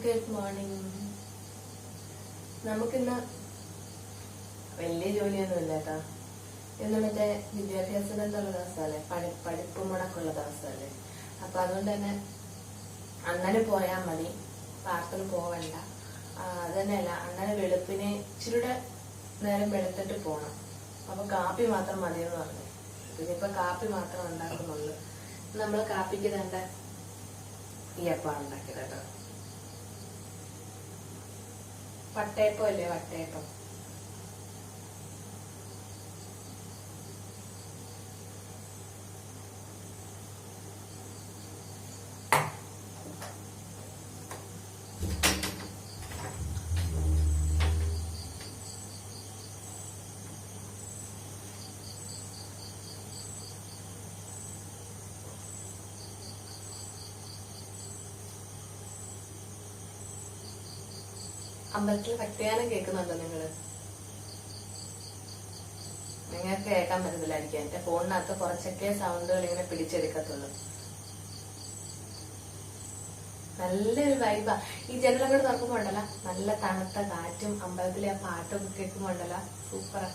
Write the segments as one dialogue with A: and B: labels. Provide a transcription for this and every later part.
A: Good morning. നമുക്കിന്ന് വലിയ ജോലിയൊന്നുമില്ല കേട്ടോ. ഇന്ന് മറ്റേ വിദ്യാഭ്യാസ ബന്ധമുള്ള ദിവസമല്ലേ, പഠിപ്പ് മുടക്കുള്ള ദിവസമല്ലേ. അപ്പൊ അതുകൊണ്ട് തന്നെ അണ്ണന് പോയാൽ മതി, പാർത്തിന് പോവണ്ട. അത് തന്നെയല്ല, അണ്ണന് വെളുപ്പിനെ ഇച്ചിരിയുടെ നേരം വെളുത്തിട്ട് പോണം. അപ്പൊ കാപ്പി മാത്രം മതിയെന്ന് പറഞ്ഞു. ഇതിപ്പോ കാപ്പി മാത്രം ഉണ്ടാക്കുന്നുള്ളു. നമ്മള് കാപ്പിക്ക് തണ്ട ഈ അപ്പാണ് ഉണ്ടാക്കിയത് കേട്ടോ. വട്ടയപ്പം അല്ലേ, വട്ടയപ്പം. അമ്പലത്തിൽ ഭക്തിഗാനം കേൾക്കുന്നുണ്ടോ നിങ്ങള്? നിങ്ങൾക്ക് കേൾക്കാൻ പറ്റത്തില്ലായിരിക്കും. എന്റെ ഫോണിനകത്ത് കുറച്ചൊക്കെ സൗണ്ടുകൾ ഇങ്ങനെ പിടിച്ചെടുക്കത്തുള്ളൂ. നല്ലൊരു വൈബാ. ഈ ജനലങ്ങോട്ട് തുറക്കുമ്പോ ഉണ്ടല്ലോ, നല്ല തണുത്ത കാറ്റും അമ്പലത്തിലെ ആ പാട്ടൊക്കെ കേൾക്കുമ്പോ ഉണ്ടല്ലോ, സൂപ്പറാ.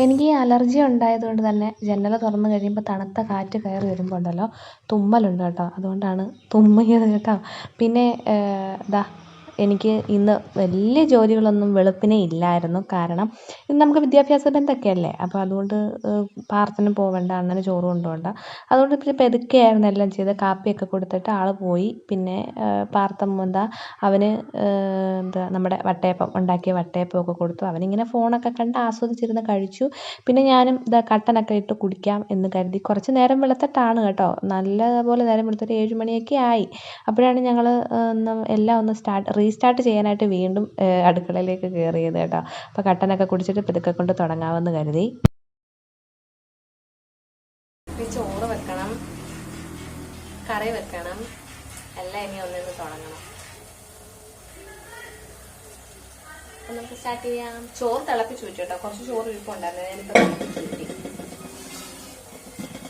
B: എനിക്ക് ഈ അലർജി ഉണ്ടായതുകൊണ്ട് തന്നെ ജനൽ തുറന്ന് കഴിയുമ്പോൾ തണുത്ത കാറ്റ് കയറി വരുമ്പോൾ ഉണ്ടല്ലോ തുമ്മലുണ്ട് കേട്ടോ. അതുകൊണ്ടാണ് തുമ്മിയത് കേട്ടോ. പിന്നെ എനിക്ക് ഇന്ന് വലിയ ജോലികളൊന്നും വെളുപ്പിനെ ഇല്ലായിരുന്നു. കാരണം ഇന്ന് നമുക്ക് വിദ്യാഭ്യാസ ബന്ധമൊക്കെയല്ലേ. അപ്പോൾ അതുകൊണ്ട് പ്രാർത്ഥന പോവണ്ട, അണ്ണന് ചോറ് കൊണ്ടുപോകണ്ട. അതുകൊണ്ട് ഇത്തിരി പെതുക്കെയായിരുന്നു എല്ലാം ചെയ്ത്. കാപ്പിയൊക്കെ കൊടുത്തിട്ട് ആൾ പോയി. പിന്നെ പാർത്ഥം അവന് നമ്മുടെ വട്ടയപ്പം ഉണ്ടാക്കിയ വട്ടയപ്പമൊക്കെ കൊടുത്തു. അവനിങ്ങനെ ഫോണൊക്കെ കണ്ട് ആസ്വദിച്ചിരുന്ന് കഴിച്ചു. പിന്നെ ഞാനും കട്ടനൊക്കെ ഇട്ട് കുടിക്കാം എന്ന് കരുതി. കുറച്ച് നേരം വെളുത്തിട്ടാണ് കേട്ടോ, നല്ലപോലെ നേരം വെളുത്തിട്ട് 7 മണിയൊക്കെ ആയി. അപ്പോഴാണ് ഞങ്ങൾ എല്ലാം ഒന്ന് റീസ്റ്റാർട്ട് ചെയ്യാനായിട്ട് വീണ്ടും അടുക്കളയിലേക്ക് കയറിയത് കേട്ടോ. അപ്പോൾ കട്ടനൊക്കെ കുടിച്ചിട്ട് പിതുക്കെ കൊണ്ട് തുടങ്ങാമെന്ന് കരുതി.
A: ചോറ് വെക്കണം, കറി വെക്കണം, എല്ലാം ഇനി ഒന്നിന്ന് തുടങ്ങണം. അപ്പൊ നമുക്ക് സ്റ്റാർട്ട് ചെയ്യാം. ചോറ് തിളപ്പിച്ചു വെച്ചു കേട്ടോ. കുറച്ച് ചോറ് ഇരിപ്പുണ്ടായിരുന്നു, ഞാനിപ്പോ തിളപ്പിച്ചു വെട്ടി.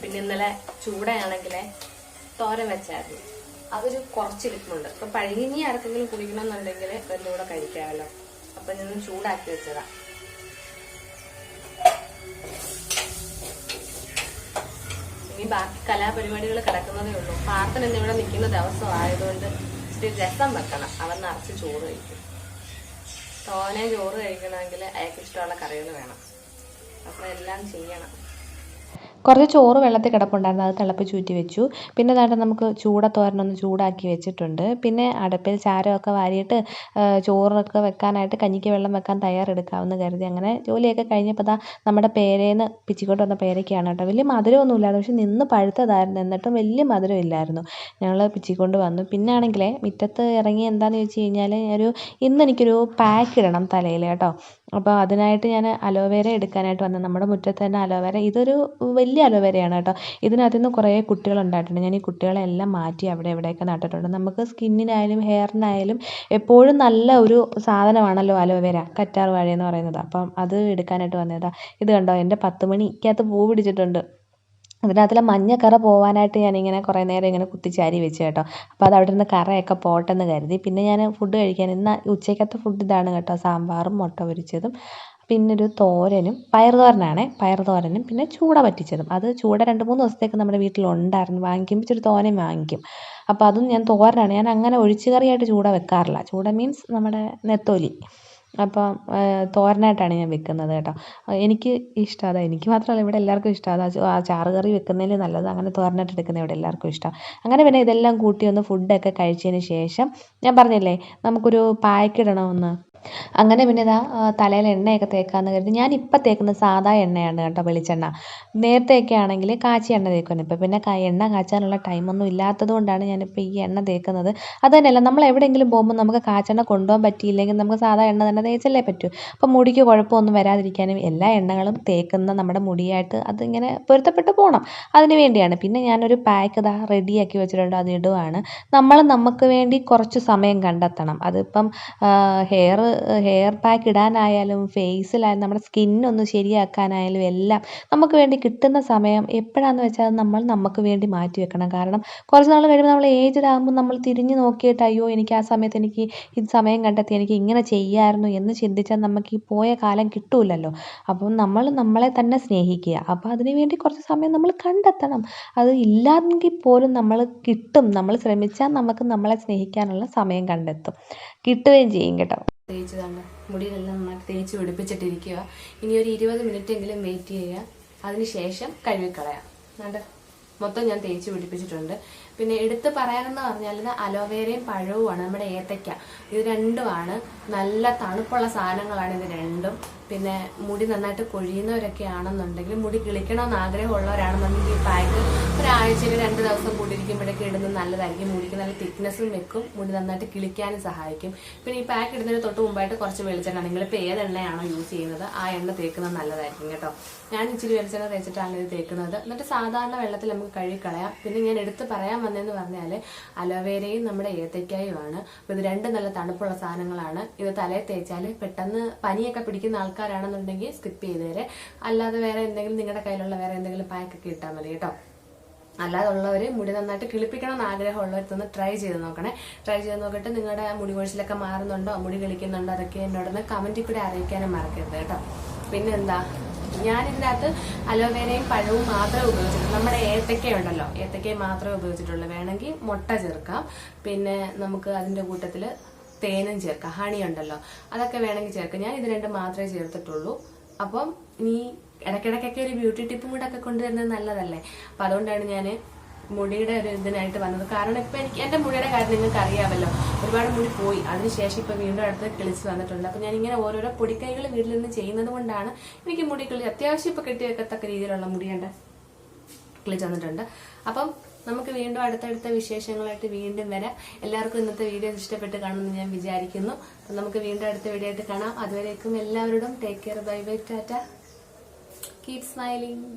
A: പിന്നെ ഇന്നലെ ചൂടയാണെങ്കിലേ തോരൻ വെച്ചായിരുന്നു, അതൊരു കുറച്ചിരിപ്പുണ്ട്. ഇപ്പൊ പഴകിഞ്ഞി ആർക്കെങ്കിലും കുടിക്കണം എന്നുണ്ടെങ്കിൽ എന്റെ കൂടെ കഴിക്കാമല്ലോ. അപ്പൊ ഞാൻ ചൂടാക്കി വെച്ചതാ. ഇനി ബാക്കി കലാപരിപാടികൾ കിടക്കുന്നതേ ഉള്ളൂ. പാർത്ഥൻ എന്നിവിടെ നിൽക്കുന്ന ദിവസം ആയതുകൊണ്ട് ഇച്ചിരി രസം വെക്കണം. അവൻ നിറച്ച് ചോറ് കഴിക്കും. തോനെ ചോറ് കഴിക്കണമെങ്കിൽ അയാൾക്ക് ഇഷ്ടമുള്ള കറികൾ വേണം. അപ്പൊ എല്ലാം ചെയ്യണം.
B: കുറച്ച് ചോറ് വെള്ളത്തിൽ കിടപ്പുണ്ടായിരുന്നു, അത് തിളപ്പിച്ച് ഊറ്റി വെച്ചു. പിന്നെ നമുക്ക് ചൂടത്തോരനൊന്ന് ചൂടാക്കി വെച്ചിട്ടുണ്ട്. പിന്നെ അടുപ്പിൽ ചാരമൊക്കെ വാരിയിട്ട് ചോറൊക്കെ വെക്കാനായിട്ട് കഞ്ഞിക്ക് വെള്ളം വെക്കാൻ തയ്യാറെടുക്കാമെന്ന് കരുതി. അങ്ങനെ ജോലിയൊക്കെ കഴിഞ്ഞപ്പോൾ നമ്മുടെ പേരേന്ന് പിച്ചിക്കൊണ്ട് വന്ന പേരയ്ക്കാണ് കേട്ടോ. വലിയ മധുരമൊന്നുമില്ലായിരുന്നു, പക്ഷെ നിന്ന് പഴുത്തതായിരുന്നു. എന്നിട്ടും വലിയ മധുരം ഇല്ലായിരുന്നു. ഞങ്ങൾ പിച്ചിക്കൊണ്ട് വന്നു. പിന്നെ ആണെങ്കിലേ മുറ്റത്ത് ഇറങ്ങി എന്താണെന്ന് ചോദിച്ചു കഴിഞ്ഞാൽ ഇന്നെനിക്കൊരു പാക്ക് ഇടണം തലയിൽ കേട്ടോ. അപ്പോൾ അതിനായിട്ട് ഞാൻ അലോവേര എടുക്കാനായിട്ട് വന്നത്. നമ്മുടെ മുറ്റത്ത് തന്നെ അലോവേര, ഇതൊരു വലിയ അലോവേരയാണ് കേട്ടോ. ഇതിനകത്ത് നിന്ന് കുറേ കുട്ടികളുണ്ടായിട്ടുണ്ട്. ഞാൻ ഈ കുട്ടികളെല്ലാം മാറ്റി അവിടെ ഇവിടെയൊക്കെ നട്ടിട്ടുണ്ട്. നമുക്ക് സ്കിന്നിനായാലും ഹെയറിനായാലും എപ്പോഴും നല്ല ഒരു സാധനമാണല്ലോ അലോവേര, കറ്റാർ വാഴ എന്ന് പറയുന്നത്. അപ്പം അത് എടുക്കാനായിട്ട് വന്നതാ. ഇത് കണ്ടോ, എൻ്റെ 10 മണിക്കകത്ത് പൂ പിടിച്ചിട്ടുണ്ട്. അതിനകത്തുള്ള മഞ്ഞക്കറ പോകാനായിട്ട് ഞാനിങ്ങനെ കുറേ നേരം ഇങ്ങനെ കുത്തിച്ചാരി വെച്ച് കേട്ടോ. അപ്പോൾ അത് അവിടെ നിന്ന് കറയൊക്കെ പോട്ടെന്ന് കരുതി. പിന്നെ ഞാൻ ഫുഡ് കഴിക്കാൻ, ഇന്ന് ഉച്ചയ്ക്കത്തെ ഫുഡ് ഇതാണ് കേട്ടോ. സാമ്പാറും മുട്ട പൊരിച്ചതും പിന്നൊരു തോരനും, പയറുതോരനും പിന്നെ ചൂട പറ്റിച്ചതും. അത് ചൂട 2-3 ദിവസത്തേക്ക് നമ്മുടെ വീട്ടിലുണ്ടായിരുന്നു. വാങ്ങിക്കുമ്പോൾ ഇച്ചിരി തോനെയും വാങ്ങിക്കും. അപ്പോൾ അതും ഞാൻ തോരനാണ്. ഞാൻ അങ്ങനെ ഒഴിച്ചു കറിയായിട്ട് ചൂട വെക്കാറില്ല. ചൂട മീൻസ് നമ്മുടെ നെത്തോലി. അപ്പം തോരനായിട്ടാണ് ഞാൻ വെക്കുന്നത് കേട്ടോ. എനിക്ക് ഇഷ്ടം അതാ. എനിക്ക് മാത്രമല്ല, ഇവിടെ എല്ലാവർക്കും ഇഷ്ടം അതാ. ചാറ് കറി വെക്കുന്നതിൽ നല്ലത് അങ്ങനെ തോരനായിട്ട് എടുക്കുന്നത് ഇവിടെ എല്ലാവർക്കും ഇഷ്ടം. അങ്ങനെ പിന്നെ ഇതെല്ലാം കൂട്ടി ഒന്ന് ഫുഡൊക്കെ കഴിച്ചതിന് ശേഷം ഞാൻ പറഞ്ഞില്ലേ നമുക്കൊരു പായ്ക്കിടണമെന്ന്. അങ്ങനെ പിന്നെ തലയിൽ എണ്ണയൊക്കെ തേക്കാമെന്ന് കരുതി. ഞാനിപ്പോൾ തേക്കുന്നത് സാധാ എണ്ണയാണ് കേട്ടോ, വെളിച്ചെണ്ണ. നേരത്തെയൊക്കെ ആണെങ്കിൽ കാച്ചിയ എണ്ണ തേക്കുന്നു. ഇപ്പം പിന്നെ എണ്ണ കാച്ചാനുള്ള ടൈമൊന്നും ഇല്ലാത്തത് കൊണ്ടാണ് ഞാനിപ്പോൾ ഈ എണ്ണ തേക്കുന്നത്. അത് തന്നെയല്ല, നമ്മൾ എവിടെയെങ്കിലും പോകുമ്പോൾ നമുക്ക് കാച്ചെണ്ണ കൊണ്ടുപോകാൻ പറ്റിയില്ലെങ്കിൽ നമുക്ക് സാധാ എണ്ണ തന്നെ തേച്ചല്ലേ പറ്റൂ. അപ്പം മുടിക്ക് കുഴപ്പമൊന്നും വരാതിരിക്കാനും എല്ലാ എണ്ണകളും തേക്കുന്ന നമ്മുടെ മുടിയായിട്ട് അതിങ്ങനെ പൊരുത്തപ്പെട്ട് പോകണം, അതിന് വേണ്ടിയാണ്. പിന്നെ ഞാനൊരു പാക്ക് റെഡിയാക്കി വെച്ചിട്ടുണ്ട്, അത് ഇടുവാണ്. നമുക്ക് വേണ്ടി കുറച്ച് സമയം കണ്ടെത്തണം. അതിപ്പം ഹെയർ ഹെയർ പാക്ക് ഇടാനായാലും ഫേസിലായാലും നമ്മുടെ സ്കിന്നൊന്ന് ശരിയാക്കാനായാലും എല്ലാം നമുക്ക് വേണ്ടി കിട്ടുന്ന സമയം എപ്പോഴാണെന്ന് വെച്ചാൽ നമ്മൾ നമുക്ക് വേണ്ടി മാറ്റി വെക്കണം. കാരണം കുറച്ച് നാൾ കഴിയുമ്പോൾ നമ്മൾ ഏജ്ഡ് ആകുമ്പോൾ നമ്മൾ തിരിഞ്ഞ് നോക്കിയിട്ട് അയ്യോ എനിക്ക് ആ സമയത്ത് എനിക്ക് ഇത് സമയം കണ്ടെത്തി എനിക്ക് ഇങ്ങനെ ചെയ്യാമായിരുന്നു എന്ന് ചിന്തിച്ചാൽ നമുക്ക് ഈ പോയ കാലം കിട്ടൂലല്ലോ. അപ്പം നമ്മൾ നമ്മളെ തന്നെ സ്നേഹിക്കുക. അപ്പോൾ അതിന് വേണ്ടി കുറച്ച് സമയം നമ്മൾ കണ്ടെത്തണം. അത് ഇല്ലായെങ്കിൽ പോലും നമ്മൾ ശ്രമിച്ചാൽ നമുക്ക് നമ്മളെ സ്നേഹിക്കാനുള്ള സമയം കണ്ടെത്തും, കിട്ടുകയും ചെയ്യും കേട്ടോ.
A: തേച്ചതാണ് മുടിയിലെല്ലാം നന്നായിട്ട് തേച്ച് പിടിപ്പിച്ചിട്ടിരിക്കുക. ഇനി ഒരു 20 മിനിറ്റ് എങ്കിലും വെയിറ്റ് ചെയ്യുക. അതിനുശേഷം കഴുകിക്കളയാം. എന്നിട്ട് മൊത്തം ഞാൻ തേച്ച് പിടിപ്പിച്ചിട്ടുണ്ട്. പിന്നെ എടുത്ത് പറയാനെന്ന് പറഞ്ഞാൽ അലോവേരയും പഴവുമാണ്, നമ്മുടെ ഏത്തയ്ക്ക. ഇത് രണ്ടുമാണ് നല്ല തണുപ്പുള്ള സാധനങ്ങളാണ് ഇത് രണ്ടും. പിന്നെ മുടി നന്നായിട്ട് കൊഴിയുന്നവരൊക്കെ ആണെന്നുണ്ടെങ്കിൽ, മുടി കിളിക്കണമെന്ന് ആഗ്രഹമുള്ളവരാണെന്നുണ്ടെങ്കിൽ ഈ പാക്ക് ഒരാഴ്ചയിൽ 2 ദിവസം കൂടിയിരിക്കുമ്പോഴേക്ക് ഇടുന്നത് നല്ലതായിരിക്കും. മുടിക്ക് നല്ല തിക്നെസ്സും വെക്കും, മുടി നന്നായിട്ട് കിളിക്കാനും സഹായിക്കും. പിന്നെ ഈ പാക്ക് ഇടുന്നതിന് തൊട്ട് മുമ്പായിട്ട് കുറച്ച് വെളിച്ചെണ്ണ, നിങ്ങളിപ്പോൾ ഏത് എണ്ണയാണോ യൂസ് ചെയ്യുന്നത് ആ എണ്ണ തേക്കുന്നത് നല്ലതായിരിക്കും കേട്ടോ. ഞാൻ ഇച്ചിരി വെളിച്ചെണ്ണ തേച്ചിട്ടാണ് ഇത് തേക്കുന്നത്. എന്നിട്ട് സാധാരണ വെള്ളത്തിൽ നമുക്ക് കഴുകിക്കളയാം. പിന്നെ ഞാൻ എടുത്ത് പറയാൻ വന്നതെന്ന് പറഞ്ഞാൽ അലോവേരയും നമ്മുടെ ഏത്തയ്ക്കായുമാണ്. അപ്പോൾ ഇത് രണ്ടും നല്ല തണുപ്പുള്ള സാധനങ്ങളാണ്. ഇത് തലയിൽ തേച്ചാൽ പെട്ടെന്ന് പനിയൊക്കെ പിടിക്കുന്ന ആൾക്കാരാണെന്നുണ്ടെങ്കിൽ സ്കിപ്പ് ചെയ്തേരെ. അല്ലാതെ വേറെ എന്തെങ്കിലും നിങ്ങളുടെ കയ്യിലുള്ള വേറെ എന്തെങ്കിലും പാക്കൊക്കെ ഇട്ടാൽ മതി കേട്ടോ. അല്ലാതെ ഉള്ളവർ മുടി നന്നായിട്ട് കിളിപ്പിക്കണം എന്ന് ആഗ്രഹമുള്ളവരൊന്ന് ട്രൈ ചെയ്ത് നോക്കണേ. ട്രൈ ചെയ്ത് നോക്കിയിട്ട് നിങ്ങളുടെ മുടി കൊഴിച്ചിലൊക്കെ മാറുന്നുണ്ടോ, മുടി കിളിക്കുന്നുണ്ടോ, അതൊക്കെ എന്നോടൊന്ന് കമന്റിൽ കൂടെ അറിയിക്കാനും മറക്കരുത് കേട്ടോ. പിന്നെന്താ, ഞാനിതിനകത്ത് അലോവേരയും പഴവും മാത്രമേ ഉപയോഗിച്ചിട്ടുള്ളൂ. നമ്മുടെ ഏത്തക്ക ഉണ്ടല്ലോ, ഏത്തക്കയും മാത്രമേ ഉപയോഗിച്ചിട്ടുള്ളൂ. വേണമെങ്കിൽ മുട്ട ചേർക്കാം. പിന്നെ നമുക്ക് അതിന്റെ കൂട്ടത്തിൽ തേനും ചേർക്കാം, ഹണി ഉണ്ടല്ലോ അതൊക്കെ വേണമെങ്കിൽ ചേർക്കാം. ഞാൻ ഇത് രണ്ടും മാത്രമേ ചേർത്തിട്ടുള്ളൂ. അപ്പം ഇനി ഇടയ്ക്കിടയ്ക്കൊക്കെ ഒരു ബ്യൂട്ടി ടിപ്പും കൂടെ ഒക്കെ കൊണ്ടുവരുന്നത് നല്ലതല്ലേ. അപ്പം അതുകൊണ്ടാണ് ഞാൻ മുടിയുടെ ഒരു ഇതിനായിട്ട് വന്നത്. കാരണം ഇപ്പം എനിക്ക് എൻ്റെ മുടിയുടെ കാര്യം നിങ്ങൾക്ക് അറിയാമല്ലോ, ഒരുപാട് മുടി പോയി. അതിനുശേഷം ഇപ്പം വീണ്ടും അടുത്ത് കിളിച്ച് വന്നിട്ടുണ്ട്. അപ്പം ഞാൻ ഇങ്ങനെ ഓരോരോ പൊടിക്കൈകൾ വീട്ടിൽ നിന്ന് ചെയ്യുന്നത് കൊണ്ടാണ് എനിക്ക് മുടി അത്യാവശ്യം ഇപ്പം കെട്ടി വെക്കത്തക്ക രീതിയിലുള്ള മുടിയുണ്ട് കിളിച്ച് വന്നിട്ടുണ്ട്. അപ്പം നമുക്ക് വീണ്ടും അടുത്തടുത്ത വിശേഷങ്ങളായിട്ട് വീണ്ടും വരാം. എല്ലാവർക്കും ഇന്നത്തെ വീഡിയോ ഇഷ്ടപ്പെട്ട് കാണുമെന്ന് ഞാൻ വിചാരിക്കുന്നു. അപ്പം നമുക്ക് വീണ്ടും അടുത്ത വീഡിയോ ആയിട്ട് കാണാം. അതുവരേക്കും എല്ലാവരോടും take care, bye bye, Tata, keep smiling.